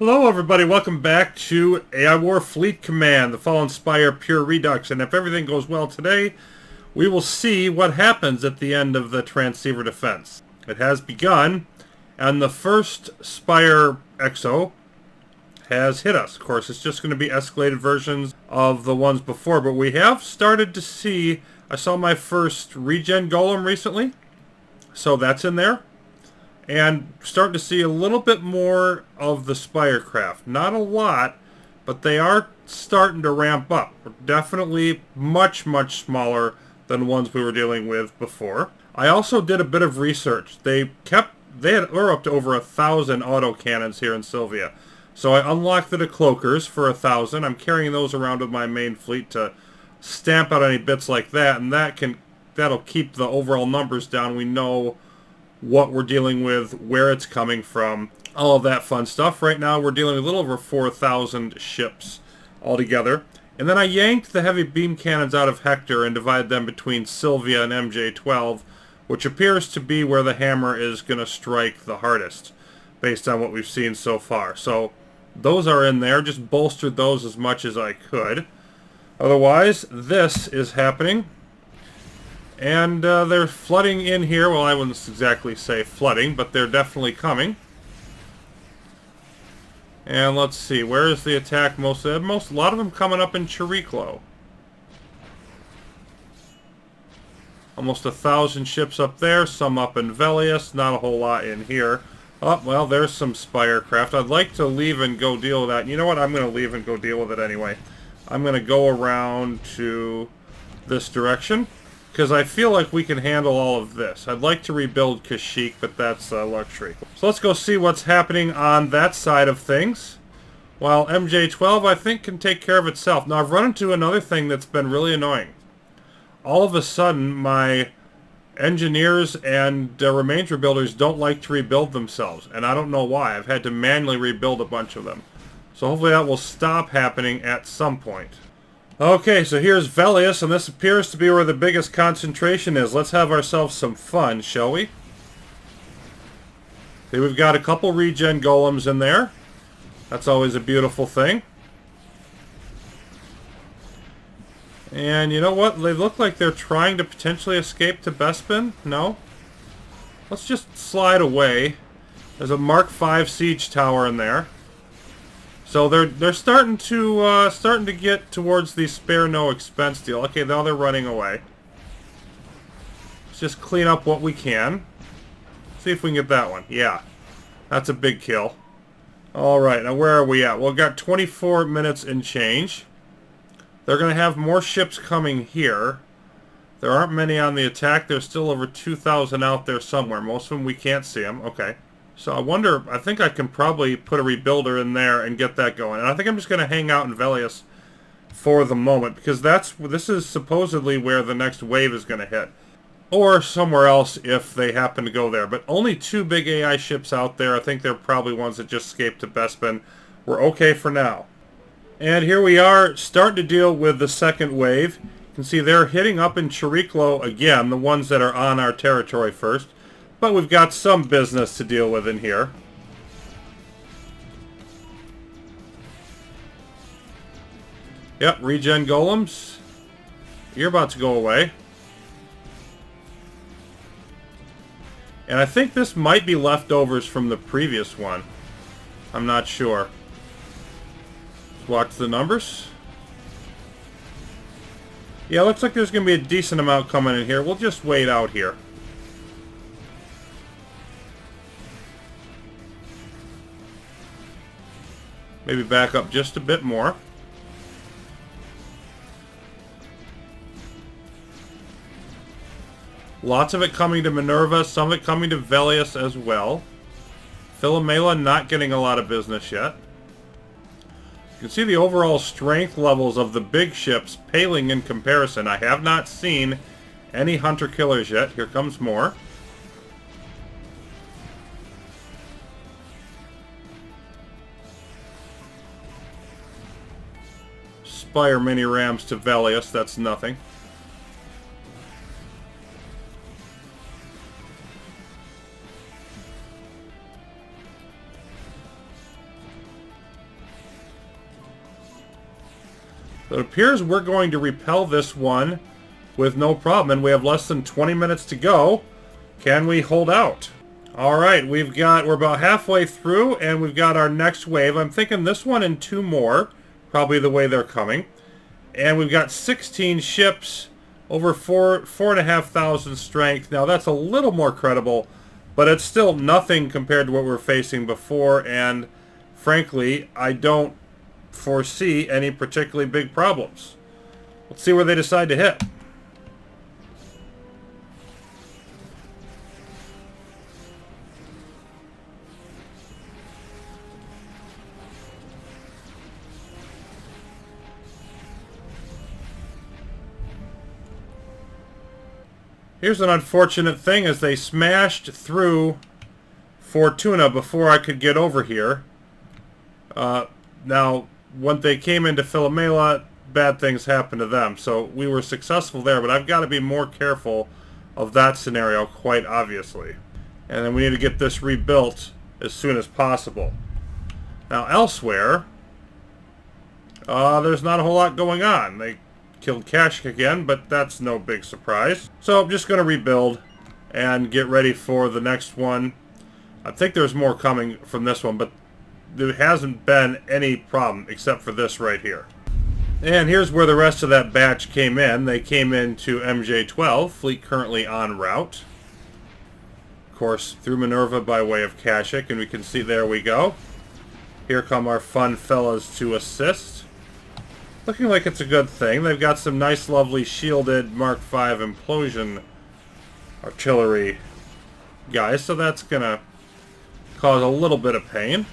Hello everybody, welcome back to AI War Fleet Command, the Fallen Spire Pure Redux, and if everything goes well today, we will see what happens at the end of the Transceiver defense. It has begun, and the first Spire Exo has hit us. Of course, it's just going to be escalated versions of the ones before, but we have started to see, I saw my first regen golem recently, so that's in there. And starting to see a little bit more of the Spirecraft. Not a lot, but they are starting to ramp up. Definitely much, much smaller than ones we were dealing with before. I also did a bit of research. They were up to over 1,000 autocannons here in Sylvia. So I unlocked the decloakers for 1,000. I'm carrying those around with my main fleet to stamp out any bits like that, and that'll keep the overall numbers down. We know what we're dealing with, where it's coming from, all of that fun stuff. Right now we're dealing with a little over 4,000 ships altogether. And then I yanked the heavy beam cannons out of Hector and divided them between Sylvia and MJ-12, which appears to be where the hammer is going to strike the hardest, based on what we've seen so far. So those are in there, just bolstered those as much as I could. Otherwise, this is happening. And they're flooding in here. Well, I wouldn't exactly say flooding, but they're definitely coming. And let's see, where is the attack most? A lot of them coming up in Chiriclo. Almost 1,000 ships up there, some up in Velius, not a whole lot in here. Oh, well, there's some Spirecraft. I'd like to leave and go deal with that. You know what? I'm going to leave and go deal with it anyway. I'm going to go around to this direction, because I feel like we can handle all of this. I'd like to rebuild Kashyyyk, but that's a luxury. So let's go see what's happening on that side of things. While MJ-12, I think, can take care of itself. Now, I've run into another thing that's been really annoying. All of a sudden, my engineers and remains rebuilders don't like to rebuild themselves, and I don't know why. I've had to manually rebuild a bunch of them. So hopefully that will stop happening at some point. Okay, so here's Velius, and this appears to be where the biggest concentration is. Let's have ourselves some fun, shall we? See, we've got a couple regen golems in there. That's always a beautiful thing. And you know what? They look like they're trying to potentially escape to Bespin. No? Let's just slide away. There's a Mark V siege tower in there. So they're starting to get towards the spare no expense deal. Okay, now they're running away. Let's just clean up what we can. See if we can get that one. Yeah, that's a big kill. All right, now where are we at? Well, we've got 24 minutes and change. They're going to have more ships coming here. There aren't many on the attack. There's still over 2,000 out there somewhere. Most of them we can't see them. Okay. So I wonder, I think I can probably put a rebuilder in there and get that going. And I think I'm just going to hang out in Velius for the moment, because this is supposedly where the next wave is going to hit. Or somewhere else if they happen to go there. But only 2 big AI ships out there. I think they're probably ones that just escaped to Bespin. We're okay for now. And here we are starting to deal with the second wave. You can see they're hitting up in Chiriclo again, the ones that are on our territory first. But we've got some business to deal with in here. Yep, regen golems. You're about to go away. And I think this might be leftovers from the previous one. I'm not sure. Let's watch the numbers. Yeah, looks like there's going to be a decent amount coming in here. We'll just wait out here. Maybe back up just a bit more. Lots of it coming to Minerva, some of it coming to Velius as well. Philomela not getting a lot of business yet. You can see the overall strength levels of the big ships paling in comparison. I have not seen any hunter-killers yet. Here comes more. Spire mini-rams to Velius, that's nothing. So it appears we're going to repel this one with no problem, and we have less than 20 minutes to go. Can we hold out? All right, we're about halfway through, and we've got our next wave. I'm thinking this one and 2 more, probably the way they're coming. And we've got 16 ships, over 4,500 strength. Now that's a little more credible, but it's still nothing compared to what we were facing before, and frankly, I don't foresee any particularly big problems. Let's see where they decide to hit. Here's an unfortunate thing, as they smashed through Fortuna before I could get over here. Now, when they came into Philomela, bad things happened to them. So we were successful there, but I've got to be more careful of that scenario, quite obviously. And then we need to get this rebuilt as soon as possible. Now, elsewhere, there's not a whole lot going on. They killed Kashik again, but that's no big surprise. So I'm just going to rebuild and get ready for the next one. I think there's more coming from this one, but there hasn't been any problem except for this right here. And here's where the rest of that batch came in. They came into MJ-12, fleet currently en route. Of course, through Minerva by way of Kashik, and we can see, there we go. Here come our fun fellas to assist. Looking like it's a good thing. They've got some nice, lovely shielded Mark V implosion artillery guys, so that's going to cause a little bit of pain.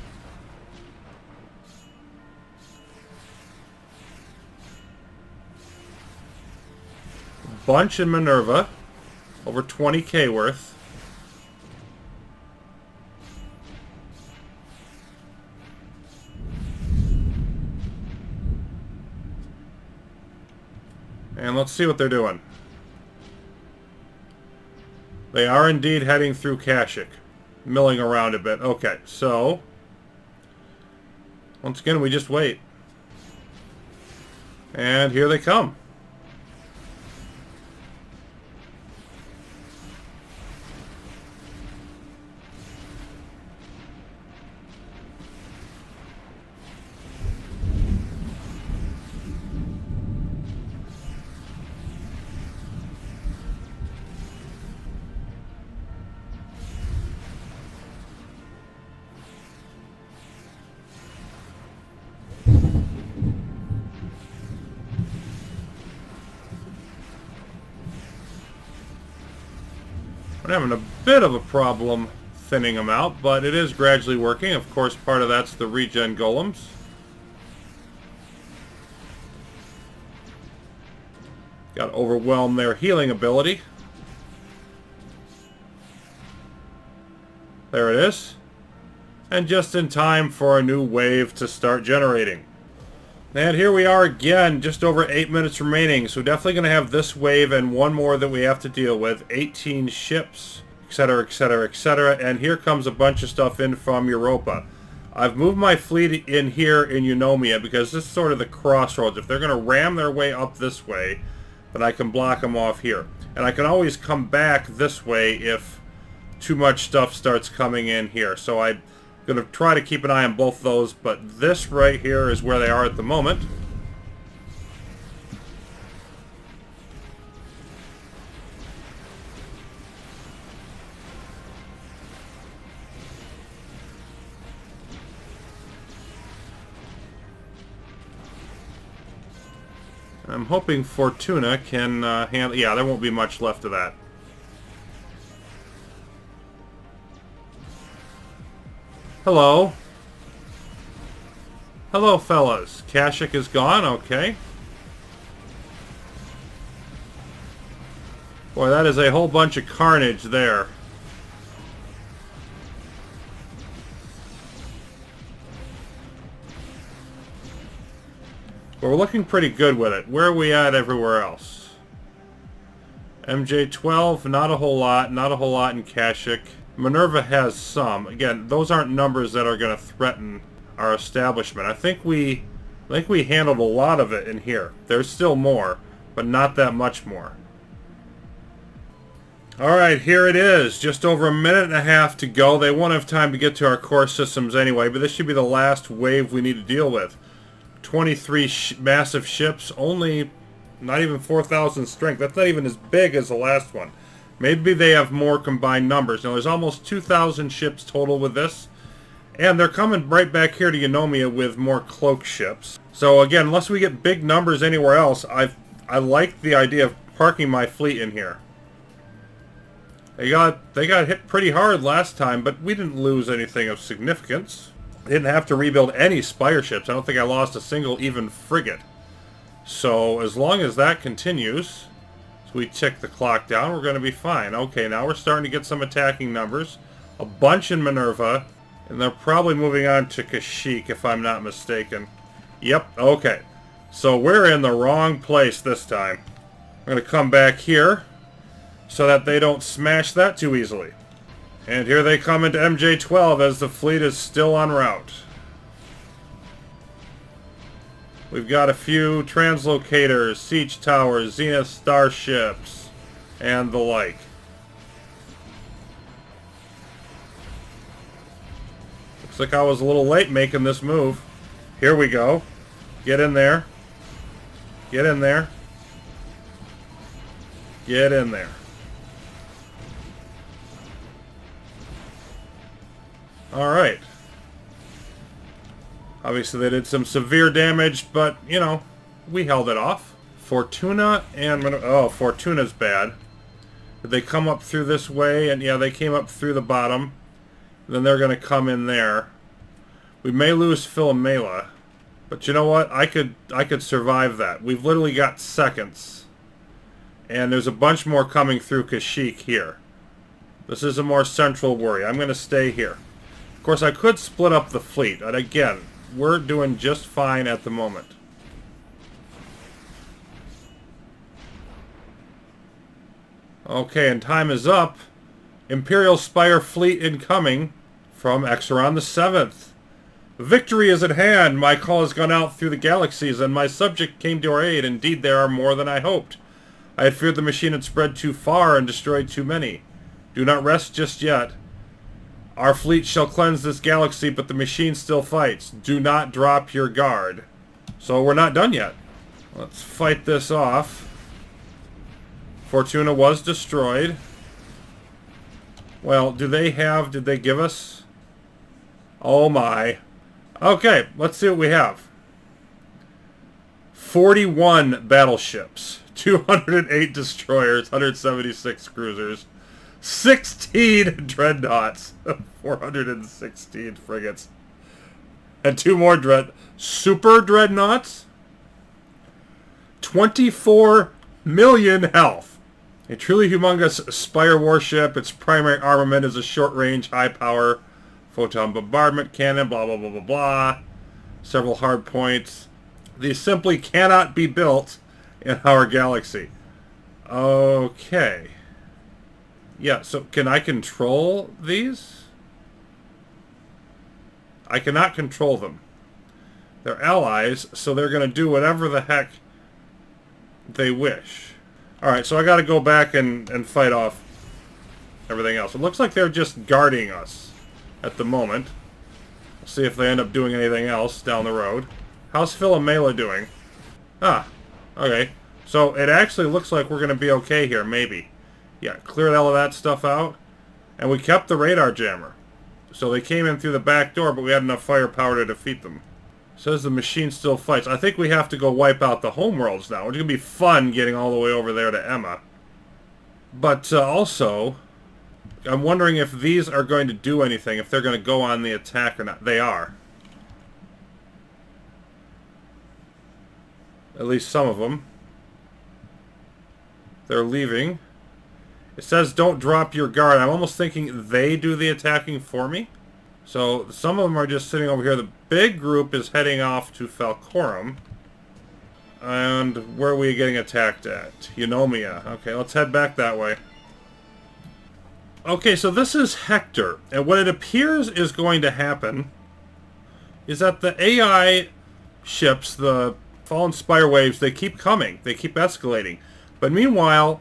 Bunch in Minerva, over 20k worth. And let's see what they're doing. They are indeed heading through Kashik, milling around a bit. Okay, so once again, we just wait. And here they come. We're having a bit of a problem thinning them out, but it is gradually working. Of course, part of that's the regen golems. Got to overwhelm their healing ability. There it is. And just in time for a new wave to start generating. And here we are again, just over 8 minutes remaining. So definitely going to have this wave and one more that we have to deal with. 18 ships, etc., etc., etc. And here comes a bunch of stuff in from Europa. I've moved my fleet in here in Eunomia because this is sort of the crossroads. If they're going to ram their way up this way, then I can block them off here. And I can always come back this way if too much stuff starts coming in here. So I'm going to try to keep an eye on both of those, but this right here is where they are at the moment. I'm hoping Fortuna can handle... Yeah, there won't be much left of that. Hello. Hello, fellas. Kashik is gone, okay. Boy, that is a whole bunch of carnage there. But we're looking pretty good with it. Where are we at everywhere else? MJ-12, not a whole lot. Not a whole lot in Kashik. Minerva has some. Again, those aren't numbers that are going to threaten our establishment. I think we I think we handled a lot of it in here. There's still more, but not that much more. Alright, here it is. Just over a minute and a half to go. They won't have time to get to our core systems anyway, but this should be the last wave we need to deal with. 23 massive ships, only not even 4,000 strength. That's not even as big as the last one. Maybe they have more combined numbers. Now, there's almost 2,000 ships total with this. And they're coming right back here to Eunomia with more cloak ships. So again, unless we get big numbers anywhere else, I like the idea of parking my fleet in here. They got hit pretty hard last time, but we didn't lose anything of significance. I didn't have to rebuild any Spire ships. I don't think I lost a single even frigate. So as long as that continues, as we tick the clock down, we're going to be fine. Okay, now we're starting to get some attacking numbers. A bunch in Minerva, and they're probably moving on to Kashyyyk, if I'm not mistaken. Yep, okay. So we're in the wrong place this time. I'm going to come back here, so that they don't smash that too easily. And here they come into MJ12 as the fleet is still en route. We've got a few translocators, siege towers, zenith starships, and the like. Looks like I was a little late making this move. Here we go. Get in there. Get in there. Get in there. Alright. Obviously they did some severe damage, but, you know, we held it off. Fortuna and... oh, Fortuna's bad. Did they come up through this way? And yeah, they came up through the bottom. Then they're going to come in there. We may lose Philomela. But you know what? I could survive that. We've literally got seconds. And there's a bunch more coming through Kashyyyk here. This is a more central worry. I'm going to stay here. Of course, I could split up the fleet, and again, we're doing just fine at the moment. Okay, and time is up. Imperial Spire Fleet incoming from Exaron the 7th. Victory is at hand. My call has gone out through the galaxies, and my subject came to our aid. Indeed, there are more than I hoped. I had feared the machine had spread too far and destroyed too many. Do not rest just yet. Our fleet shall cleanse this galaxy, but the machine still fights. Do not drop your guard. So we're not done yet. Let's fight this off. Fortuna was destroyed. Well, did they give us? Oh my. Okay, let's see what we have. 41 battleships, 208 destroyers, 176 cruisers, 16 dreadnoughts, 416 frigates, and 2 more super dreadnoughts, 24 million health. A truly humongous Spire warship. Its primary armament is a short-range, high-power photon bombardment cannon, blah, blah, blah, blah, blah. Several hard points. These simply cannot be built in our galaxy. Okay. Yeah, so can I control these? I cannot control them. They're allies, so they're going to do whatever the heck they wish. Alright, so I got to go back and fight off everything else. It looks like they're just guarding us at the moment. We'll see if they end up doing anything else down the road. How's Philomela doing? Ah, okay. So it actually looks like we're going to be okay here, maybe. Yeah, cleared all of that stuff out. And we kept the radar jammer. So they came in through the back door, but we had enough firepower to defeat them. Says the machine still fights. I think we have to go wipe out the homeworlds now. It's going to be fun getting all the way over there to Emma. But also, I'm wondering if these are going to do anything, if they're going to go on the attack or not. They are. At least some of them. They're leaving. It says don't drop your guard. I'm almost thinking they do the attacking for me. So some of them are just sitting over here. The big group is heading off to Falcorum. And where are we getting attacked at? Eunomia. Okay, let's head back that way. Okay, so this is Hector. And what it appears is going to happen is that the AI ships, the Fallen Spire waves, they keep coming. They keep escalating. But meanwhile,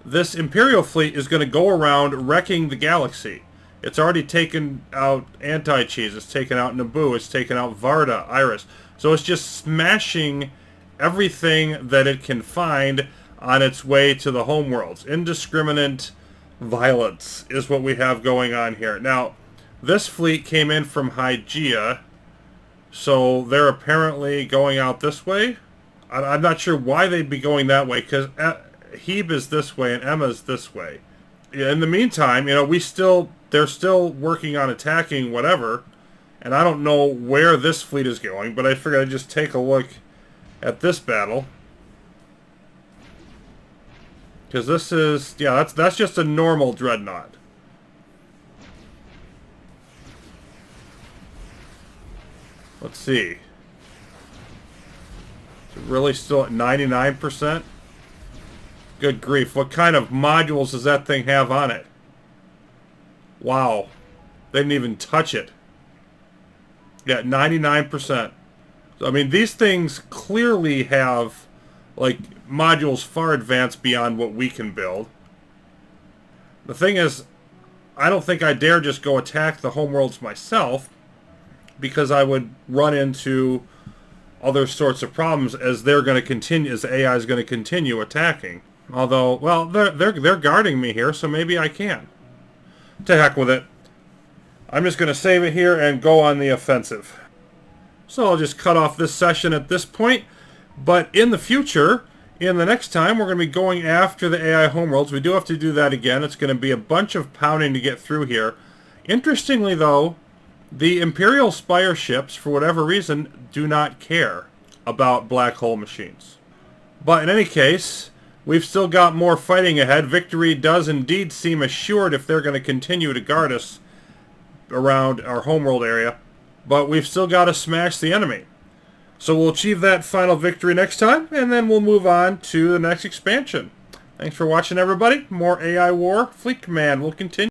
this Imperial fleet is going to go around wrecking the galaxy. It's already taken out Anti-Cheese, it's taken out Naboo, it's taken out Varda, Iris. So it's just smashing everything that it can find on its way to the homeworlds. Indiscriminate violence is what we have going on here. Now, this fleet came in from Hygeia, so they're apparently going out this way. I'm not sure why they'd be going that way, because Hebe is this way and Emma's this way. In the meantime, you know, they're still working on attacking whatever, and I don't know where this fleet is going, but I figured I'd just take a look at this battle. Because this is, yeah, that's just a normal dreadnought. Let's see. Is it really still at 99%? Good grief, what kind of modules does that thing have on it? Wow. They didn't even touch it. Yeah, 99%. I mean, these things clearly have, like, modules far advanced beyond what we can build. The thing is, I don't think I dare just go attack the homeworlds myself, because I would run into other sorts of problems as they're going to continue, as AI is going to continue attacking. Although, well, they're guarding me here, so maybe I can. To heck with it. I'm just going to save it here and go on the offensive. So I'll just cut off this session at this point. But in the future, in the next time, we're going to be going after the AI homeworlds. We do have to do that again. It's going to be a bunch of pounding to get through here. Interestingly, though, the Imperial Spire ships, for whatever reason, do not care about black hole machines. But in any case, we've still got more fighting ahead. Victory does indeed seem assured if they're going to continue to guard us around our homeworld area. But we've still got to smash the enemy. So we'll achieve that final victory next time, and then we'll move on to the next expansion. Thanks for watching, everybody. More AI War Fleet Command will continue.